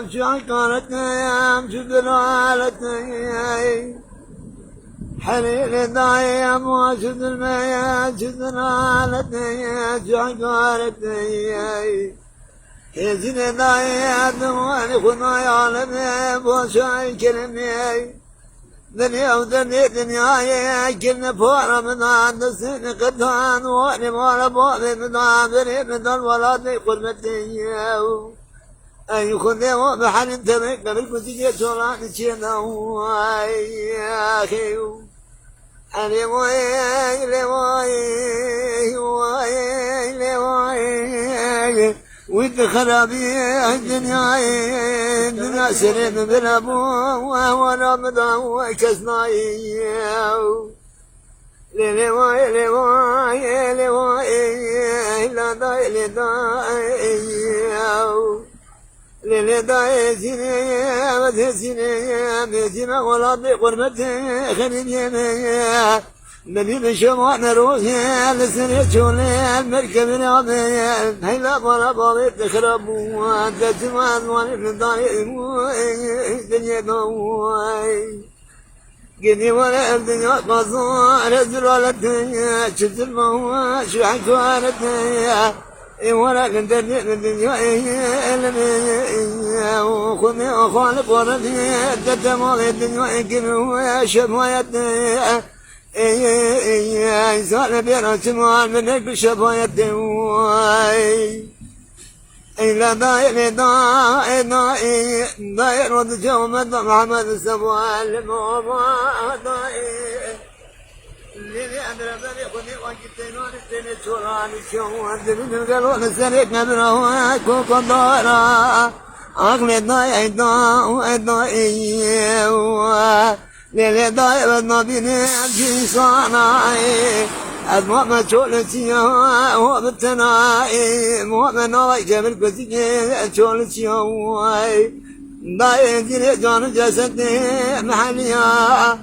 شو عقارتنا شو دلالتنا حليل دايم وشد المياه شو دلالتنا شو عقارتنا هزين دايم واني خناي عالمي بوشاي كلمي دنيا ودنيا دنيا كلنا فورا من عندسين قدان واني مالا بوضي من عبري من الولاد قربتي أي خذي وبحر انت قبل كنتي توراني تشينا يا أخي أنا واي لواي واي لواي وانت خرابي الدنيا سرين بالابو وانا مدعو كسناي لواي لواي لواي لا داي لداي لداي سيني مدهسيني مدهسيني ولا بقربتي خليني نبي بشمعنا روحي لسنة شولي المركب العظيم هيلا بلا بابي تخرب وانت تسمع واني في الضايق الدنيا ضوي قدي ولا الدنيا قصة رزل ولا الدنيا شفت الموت شو حكوا على الدنيا ولا كنت الدنيا وخذني وخالق وردي تتمالي الدنيا كنوا شفايتي إنسان بيرا سموان منك بشفاية دواي إلا داير داير ود جومد محمد السبوال موما داير اللي أدرى بني خذي وقتين ونستني شوراني شوان دبن القلون السريك نبره كوكو دورا أغلي داير داير ليلة دايما نبيني في صناعي أدمع ما شولتي هو بالتناعي مو من رايك بالكتيك شولتي دايما ديني جان جسدي محليا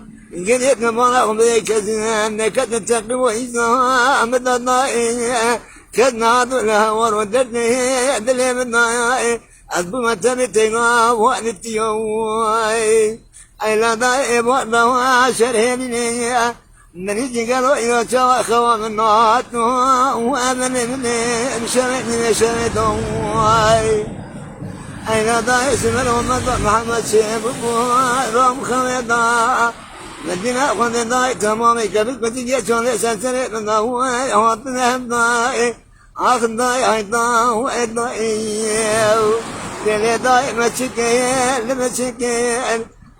قلت نبغى بيك زين كد تقوى وإذا مدناي كد نادو لها وردتني دلي مدناي أدبو ما تبتينا وقتي أيلا داي بوضوا شرهني من يجي قالوا إذا جوا خوا من نات وأمن من مشرني مشردوا أيلا داي سمر محمد شيب رام خويدا مدينة خد داي تمام قبل بدي جون سنسر من هو هاتنا داي آخر داي هيدا داي داي ما تشكي لما تشكي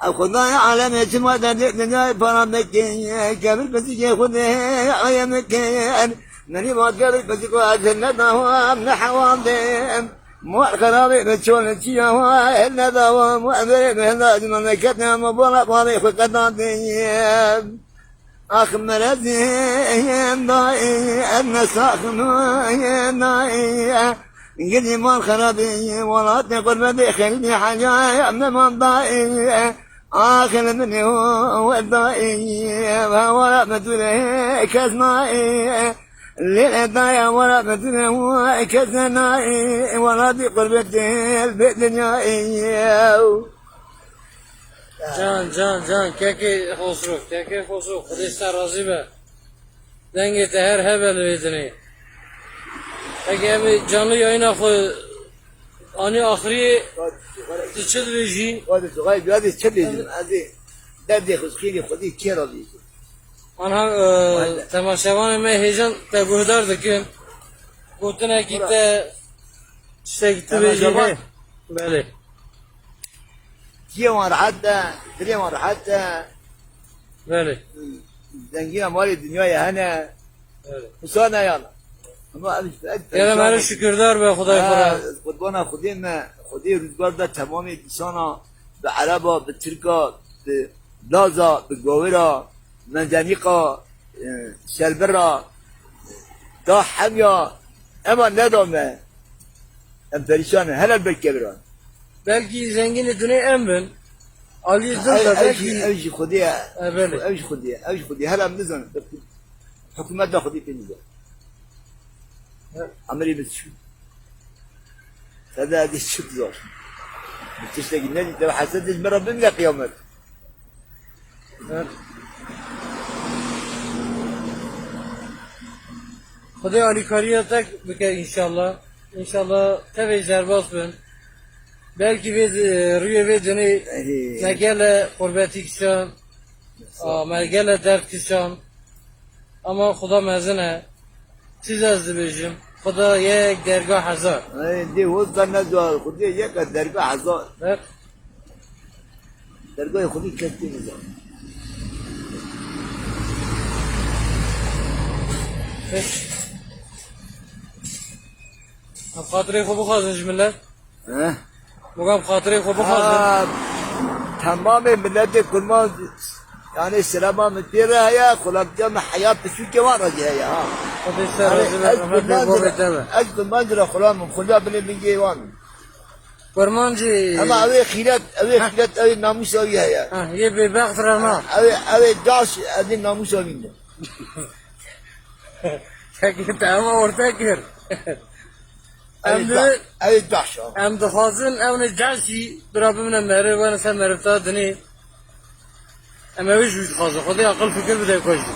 خداي على مجموعة الدنيا برامجي قبل بتيجي خداي على مكان مني ما قبل بتيجي عشان هو من حوامدم مو خرابي بتشون تيجي إلا دوام وأمر بهذا المملكتنا مبارك بارك قدامي آخر مرزي داي النساخ داي قدي ما خرابي ولا تقول بدي خلني حاجة من ضاي آخر مني هو الضائي ولا مدري كزنائي للضايا ولا مدري هو كزنائي ولا بقربتي البيت دنيائي Can keki hosruf Kudüs'ten razı be denge teher hebel vedini peki abi canlı yayına koy ani ahri تشد رجي وهذا صغير هذا تشد هذه درد خسخيني خدي كيرا دي أنا تماشاوان ما هيجان تبهدار دكين قلتنا كده شكت رجي بله كيا مر حتى دريا مر حتى بله دنجينا مالي الدنيا يا هنا وصانا يلا يلا مالي شكردار به خدای فرا قربانا خدي روزگار ده تمام انسانا به عربا به ترکا به لازا به گاورا منجنیقا شلبرا دا حمیا اما ندامه ام پریشانه هلال بکبران belki zengin dünya emin Ali Zırda belki اوجي خديها اوجي خديها هلا مزن حكومات ده خدي بيني عمري بتشوف هذا دي شوف زور تشتاق النادي لو حسدت من ربنا قيامك. خدای علی کاریه تک بکه انشالله. انشالله تبعی زرباس بن. belki biz rüye dönü megele kurbeti kişan, megele dert kişan, ama Xuda mezine, siz azdı bejim, Xuda yek dergah hazar. دي وصل نزوال خدي يك درجة حصار Bak, درجة خدي كتير نزوال. خاطري خو بخازن جمله، ها؟ بقام خاطري خو بخازن. تمام ملت كل ما يعني السلامة مديرة يا خلاص جمع حياة بشو كوارا يا ها. Xuda işte razı ver, Ahmet Bey bu betebe. أجل ما أجرى خلاص من خلاص من جيوان. Kurmancı, أما أبي خيلات أبي ناموس أبي يا. ye bir baktırana. أبي داش أبي ناموس أبي. Çekil ama orta gir. أبي داش. Em dixwazin ew necasî bira bimine meriv wene ser merivta dinê. Em ew jî dixwazin. Xwedê aqil fikir bide xwe jî.